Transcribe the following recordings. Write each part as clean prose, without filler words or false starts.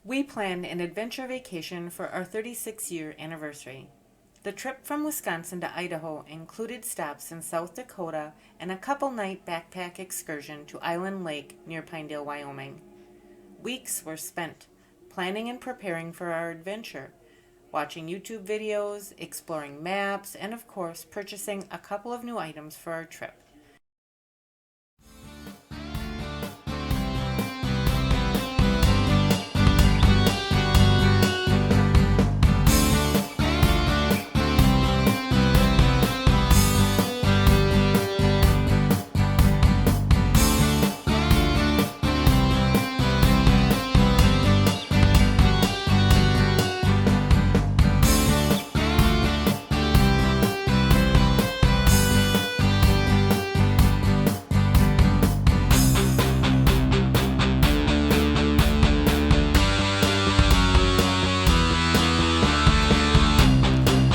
We planned an adventure vacation for our 36-year anniversary. The trip from Wisconsin to Idaho included stops in South Dakota and a couple-night backpack excursion to Island Lake near Pinedale, Wyoming. Weeks were spent planning and preparing for our adventure, watching YouTube videos, exploring maps, and of course, purchasing a couple of new items for our trip.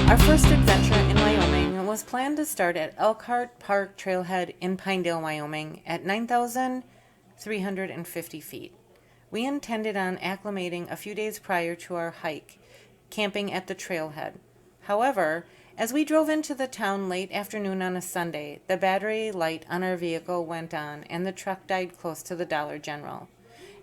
Our first adventure in Wyoming was planned to start at Elkhart Park Trailhead in Pinedale, Wyoming at 9,350 feet. We intended on acclimating a few days prior to our hike, camping at the trailhead. However, as we drove into the town late afternoon on a Sunday, the battery light on our vehicle went on and the truck died close to the Dollar General.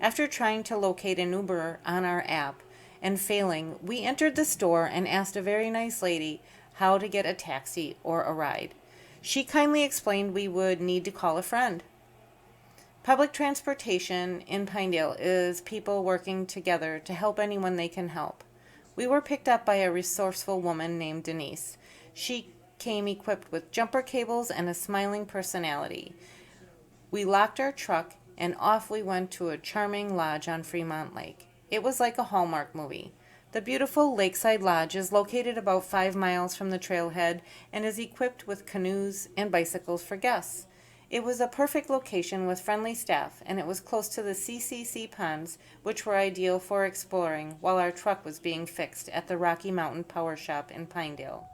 After trying to locate an Uber on our app, and failing, we entered the store and asked a very nice lady how to get a taxi or a ride. She kindly explained we would need to call a friend. Public transportation in Pinedale is people working together to help anyone they can help. We were picked up by a resourceful woman named Denise. She came equipped with jumper cables and a smiling personality. We locked our truck and off we went to a charming lodge on Fremont Lake. It was like a Hallmark movie. The beautiful Lakeside Lodge is located about 5 miles from the trailhead and is equipped with canoes and bicycles for guests. It was a perfect location with friendly staff, and it was close to the CCC ponds, which were ideal for exploring while our truck was being fixed at the Rocky Mountain Power Shop in Pinedale.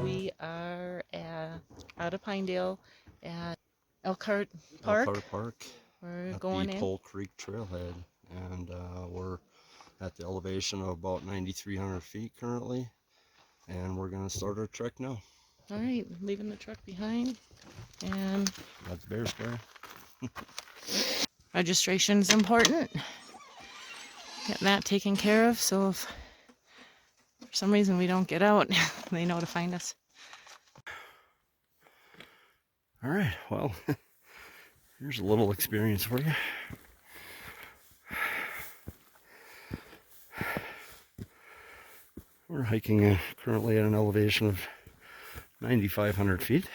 We are out of Pinedale at Elkhart Park. Elkhart Park We're at going the in. Pole Creek Trailhead, and we're at the elevation of about 9,300 feet currently, and we're going to start our trek now. All right, leaving the truck behind, and That's bear spray. registration's important. Getting that taken care of, so if for some reason we don't get out, they know to find us. All right, well, here's a little experience for you. We're hiking currently at an elevation of 9,500 feet.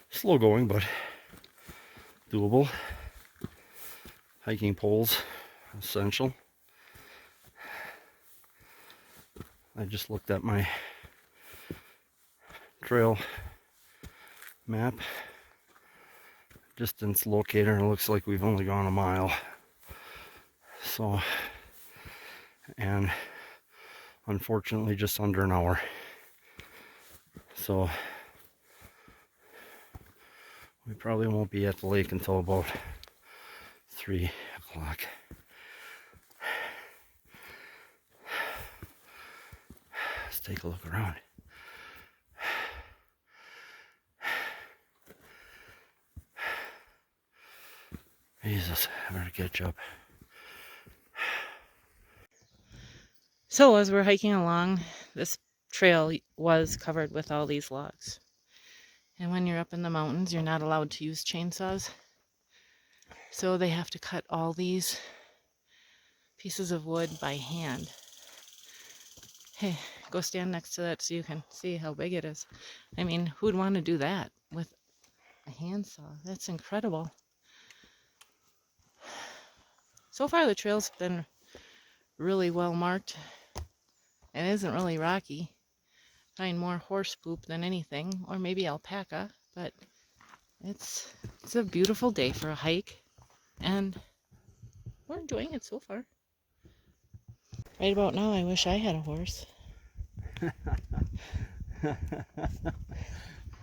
Slow going, but doable. Hiking poles, essential. I just looked at my trail map, distance locator, and it looks like we've only gone a mile. So, and unfortunately just under an hour. So we probably won't be at the lake until about 3 o'clock. Let's take a look around. Jesus, I better catch up. So as we're hiking along, this trail was covered with all these logs. And when you're up in the mountains, you're not allowed to use chainsaws. So they have to cut all these pieces of wood by hand. Hey, go stand next to that so you can see how big it is. I mean, who'd want to do that with a handsaw? That's incredible. So far, the trail's been really well marked. It isn't really rocky. Find more horse poop than anything, or maybe alpaca, but it's a beautiful day for a hike, and we're enjoying it so far. Right about now, I wish I had a horse.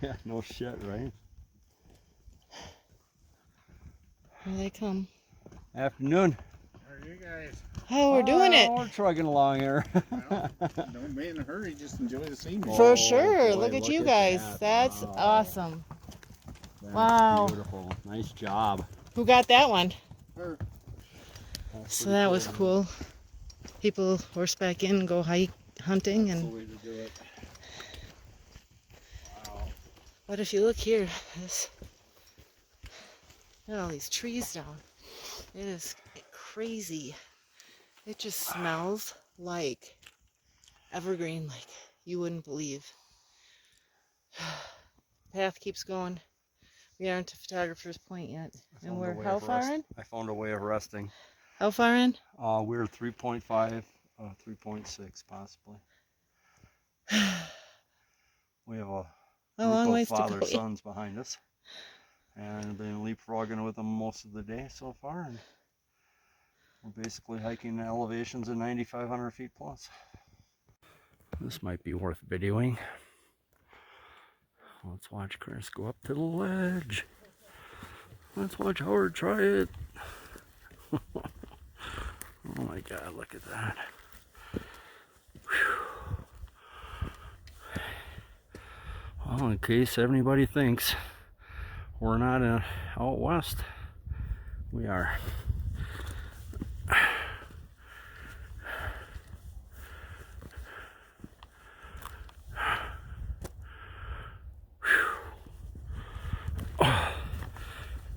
Yeah, no shit, right? Here they come. Afternoon. How are you guys? Oh, we're doing it. We're trucking along here. Well, don't be in a hurry, just enjoy the scenery. For Oh, sure. boy, Look at look you at guys. that. That's Wow. awesome. That's Wow. beautiful. Nice job. Who got that one? Her. That's So pretty that was man. cool. People horseback in, go hunting, That's the and way to do it. Wow. but if you look here, look at all these trees down. It is crazy. It just smells like evergreen, like you wouldn't believe. Path keeps going. We aren't to Photographer's Point yet. I And found a we're way how of far rest- in? I found a way of resting. How far in? We're 3.5, 3.6 possibly. We have a A long group ways of to go. father sons behind us, and I've been leapfrogging with them most of the day so far, and we're basically hiking elevations of 9,500 feet plus. This might be worth videoing. Let's watch Chris go up to the ledge. Let's watch Howard try it. Oh my God, look at that. Whew. Well, in case anybody thinks we're not out west, we are.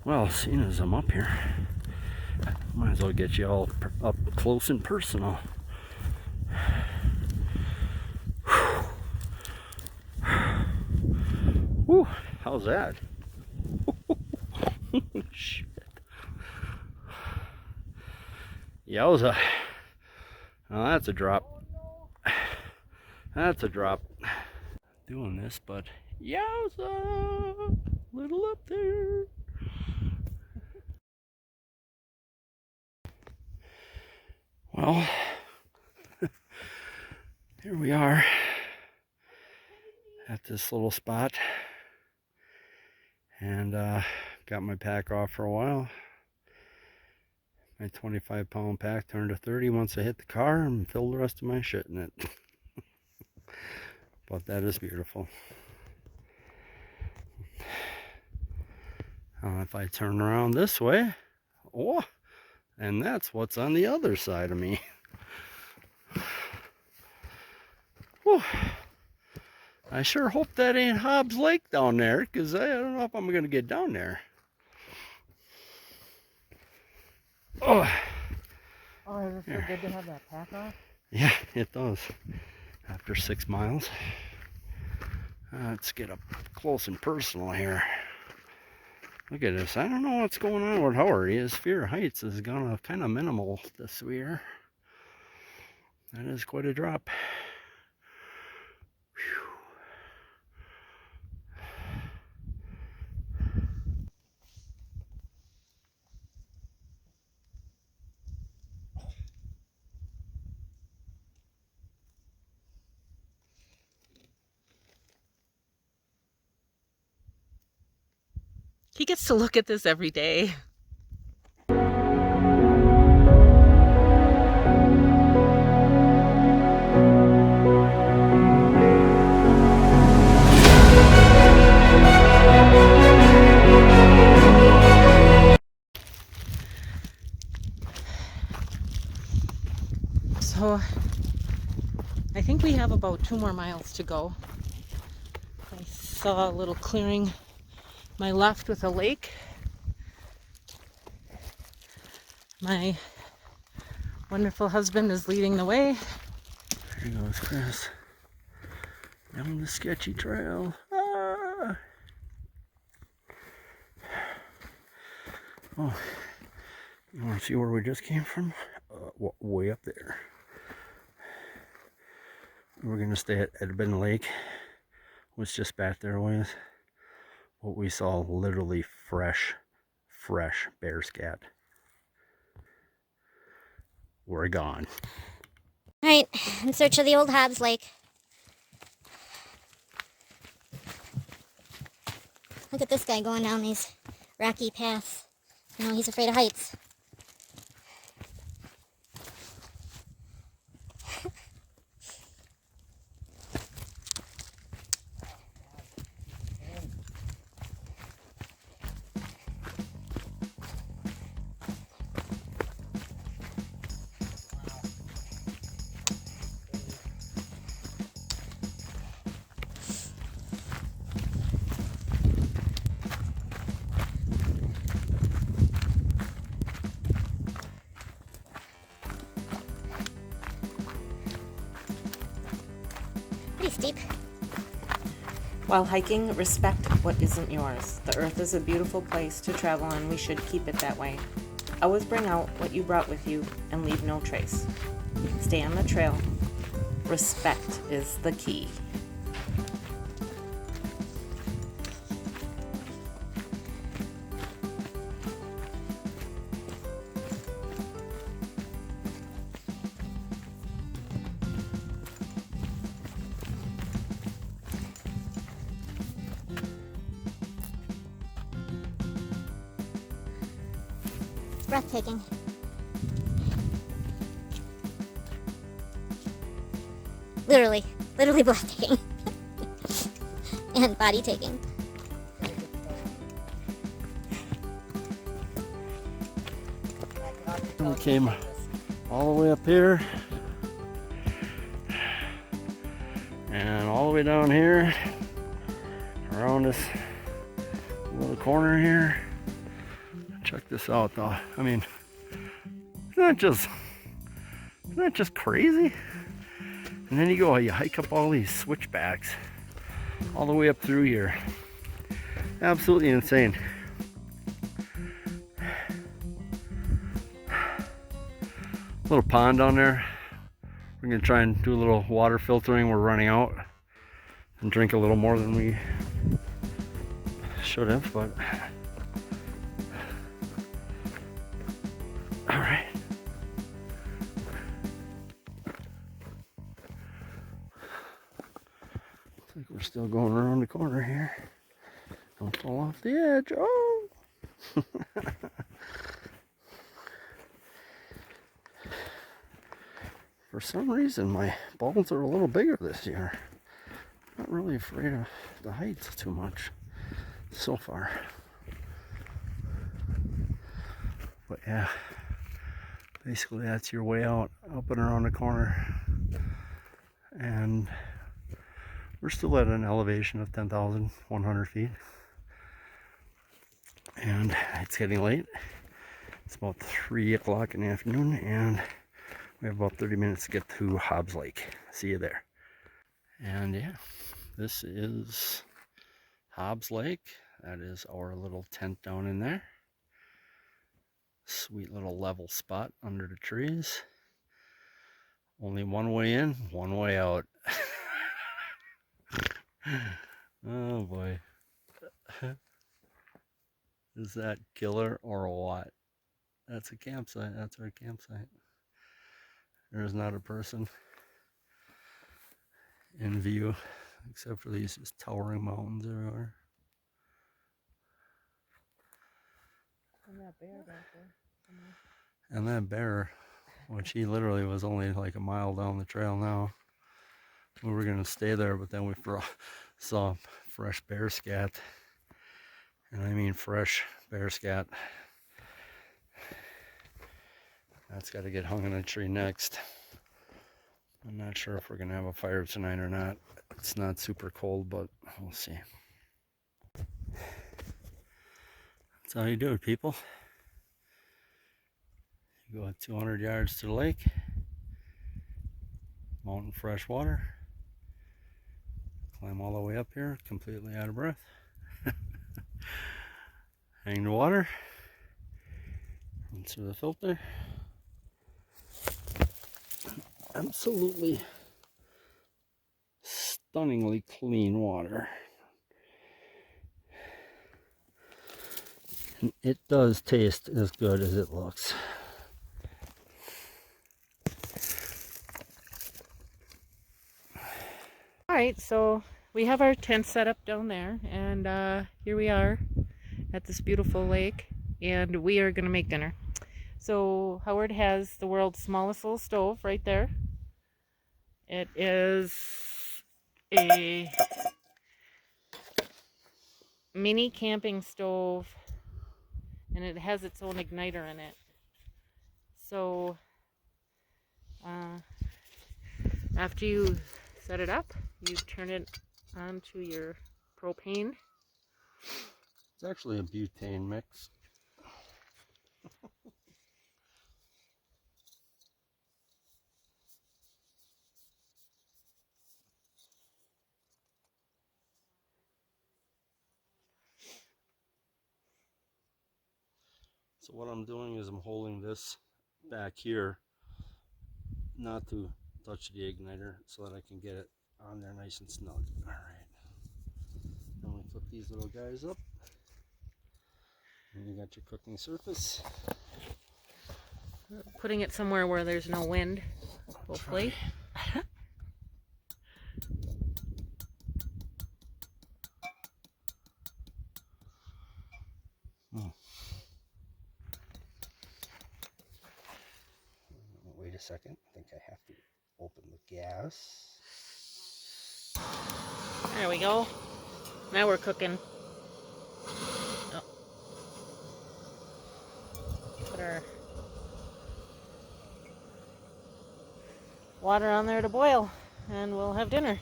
Well, seeing as I'm up here, might as well get you all up close and personal. Whew, how's that? Shit. Yowza. Now that's a drop. That's a drop. Doing this, but yowza! Little up there. Well, here we are at this little spot, and got my pack off for a while. My 25-pound pack turned to 30 once I hit the car and filled the rest of my shit in it. But that is beautiful. If I turn around this way, oh, and that's what's on the other side of me. Whew. I sure hope that ain't Hobbs Lake down there, because I don't know if I'm going to get down there. Oh, Oh, is it so good to have that pack off? yeah, it does. After 6 miles. Let's get up close and personal here. Look at this. I don't know what's going on with Howard. His fear of heights has gone kind of minimal this year. That is quite a drop. Whew. He gets to look at this every day. So I think we have about 2 more miles to go. I saw a little clearing my left with a lake. My wonderful husband is leading the way. There goes Chris. Down the sketchy trail. Ah! Oh, you want to see where we just came from? Way up there. We're going to stay at Edmund Lake, which just back there with what we saw, literally fresh bear scat. We're gone. Alright, in search of the old Hobbs Lake. Look at this guy going down these rocky paths. You know, he's afraid of heights. Pretty steep. While hiking, respect what isn't yours. The earth is a beautiful place to travel and we should keep it that way. Always bring out what you brought with you and leave no trace. Stay on the trail. Respect is the key. Breathtaking. Literally breathtaking. And body taking. We came all the way up here and all the way down here around this little corner here. Check this out though. I mean, isn't that just crazy? And then you hike up all these switchbacks all the way up through here. Absolutely insane. Little pond down there. We're gonna try and do a little water filtering. We're running out and drink a little more than we should have, but all right. Looks like we're still going around the corner here. Don't fall off the edge. Oh! For some reason, my balls are a little bigger this year. Not really afraid of the heights too much so far. But yeah, basically that's your way out, up and around the corner. And we're still at an elevation of 10,100 feet. And it's getting late. It's about 3 o'clock in the afternoon, and we have about 30 minutes to get to Hobbs Lake. See you there. And yeah, this is Hobbs Lake. That is our little tent down in there. Sweet little level spot under the trees. Only one way in, one way out. Oh boy. Is that killer or what? That's a campsite. That's our campsite. There's not a person in view except for these just towering mountains everywhere. And that bear back there. And that bear, which he literally was only like a mile down the trail now. We were going to stay there, but then we saw fresh bear scat. And I mean fresh bear scat. That's got to get hung in a tree next. I'm not sure if we're going to have a fire tonight or not. It's not super cold, but we'll see. That's how you do it, people. You go 200 yards to the lake. Mountain fresh water. Climb all the way up here, completely out of breath. Hang the water. Run through the filter. Absolutely stunningly clean water. And it does taste as good as it looks. All right, so we have our tent set up down there, and here we are at this beautiful lake, and we are going to make dinner. So Howard has the world's smallest little stove right there. It is a mini camping stove, and it has its own igniter in it. So after you set it up, you turn it onto your propane. It's actually a butane mix. So what I'm doing is I'm holding this back here not to touch the igniter so that I can get it on there nice and snug. Alright. Then we flip these little guys up. And you got your cooking surface. Putting it somewhere where there's no wind, hopefully. Wait a second. I think I have to open the gas. There we go. Now we're cooking. Oh. Put our water on there to boil, and we'll have dinner.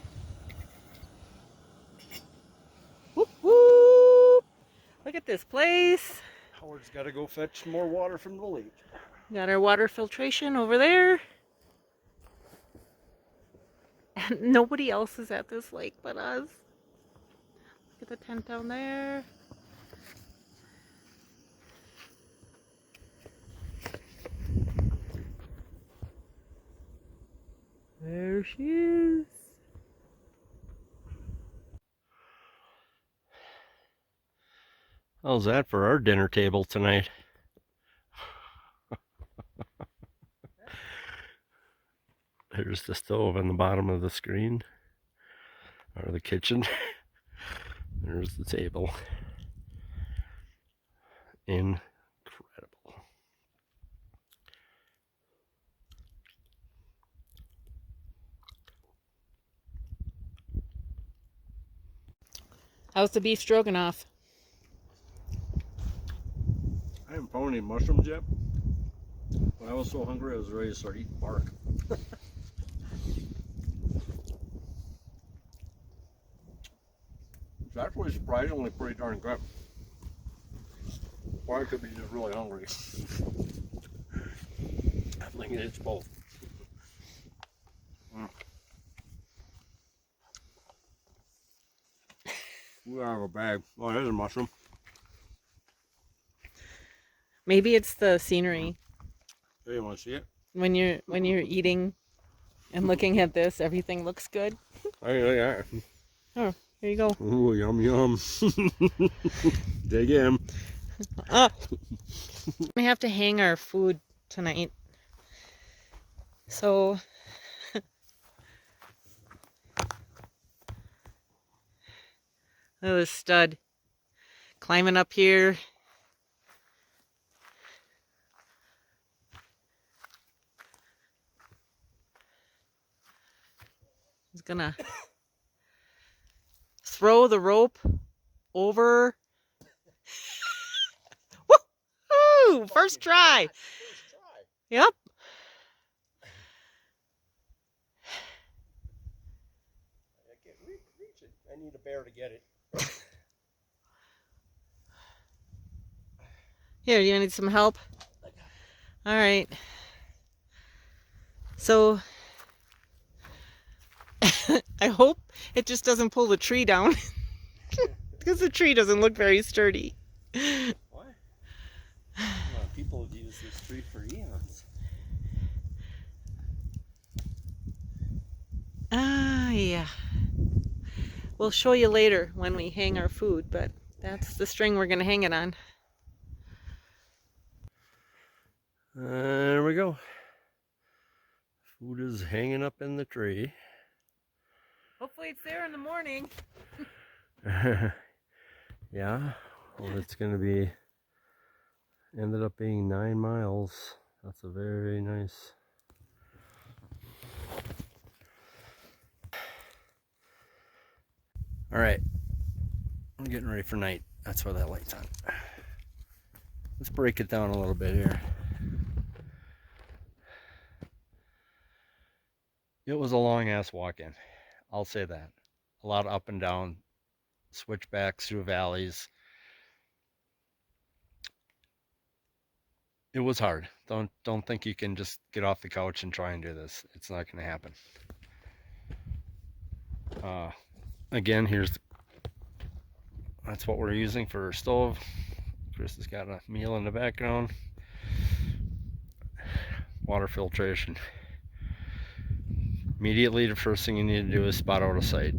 Whoop, whoop. Look at this place. Howard's got to go fetch more water from the lake. Got our water filtration over there. And nobody else is at this lake but us. Look at the tent down there. There she is. How's that for our dinner table tonight? There's the stove on the bottom of the screen, or the kitchen. There's the table. Incredible. How's the beef stroganoff? I haven't found any mushrooms yet, but I was so hungry I was ready to start eating bark. It's actually surprisingly pretty darn good. Or I could be just really hungry. I'm thinking it's both. We have a bag. Oh, there's a mushroom. Maybe it's the scenery. Hey, you want to see it? When you're eating and looking at this, everything looks good. Hey, look at that. Oh, here you go. Ooh, yum yum. Dig in. We have to hang our food tonight. So oh, this stud climbing up here. He's gonna throw the rope over. Woo! First try. Yep. I can't reach it. I need a bear to get it. Here, you need some help? All right. So I hope it just doesn't pull the tree down. Because the tree doesn't look very sturdy. What? People have used this tree for eons. Yeah. We'll show you later when we hang our food, but that's the string we're going to hang it on. There we go. Food is hanging up in the tree. Hopefully it's there in the morning. Yeah, well, it's going to be, ended up being 9 miles. That's a very nice. All right, we're getting ready for night. That's why that light's on. Let's break it down a little bit here. It was a long ass walk in. I'll say that. A lot of up and down, switchbacks through valleys. It was hard. Don't think you can just get off the couch and try and do this. It's not going to happen. Again, that's what we're using for our stove. Chris has got a meal in the background. Water filtration. Immediately, the first thing you need to do is spot out a site.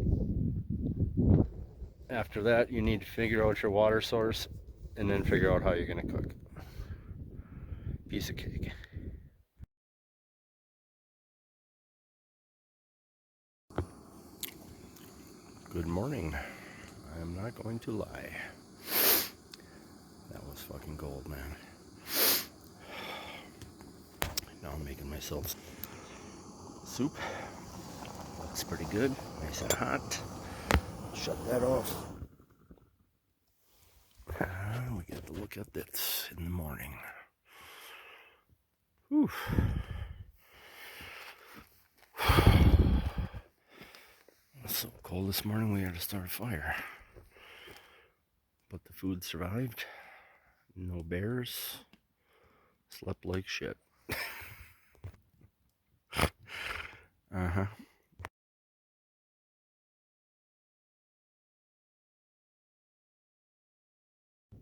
After that, you need to figure out your water source and then figure out how you're going to cook. Piece of cake. Good morning. I am not going to lie. That was fucking gold, man. Now I'm making myself soup. Looks pretty good. Nice and hot. Shut that off. We get to look at this in the morning. Whew. It's so cold this morning we had to start a fire. But the food survived. No bears. Slept like shit. Uh-huh.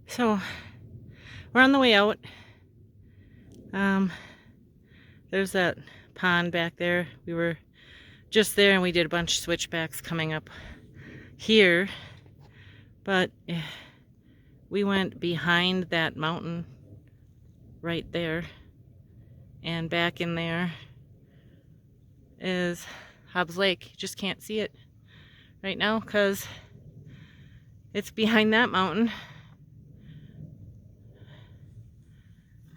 So, we're on the way out. There's that pond back there. We were just there and we did a bunch of switchbacks coming up here. But we went behind that mountain right there. And back in there is Hobbs Lake. You just can't see it right now because it's behind that mountain.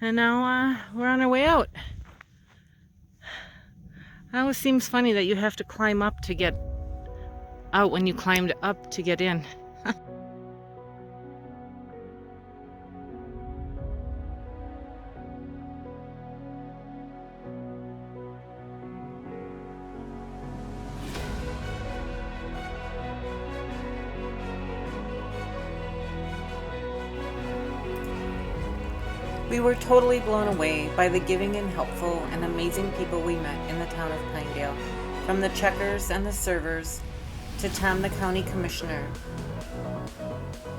And now we're on our way out. It always seems funny that you have to climb up to get out when you climbed up to get in. We were totally blown away by the giving and helpful and amazing people we met in the town of Pinedale, from the checkers and the servers to Tom, the county commissioner.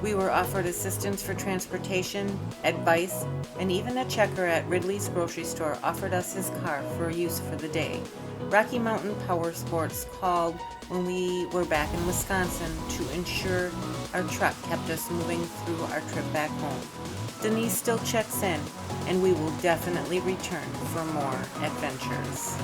We were offered assistance for transportation, advice, and even a checker at Ridley's grocery store offered us his car for use for the day. Rocky Mountain Power Sports called when we were back in Wisconsin to ensure our truck kept us moving through our trip back home. Denise still checks in, and we will definitely return for more adventures.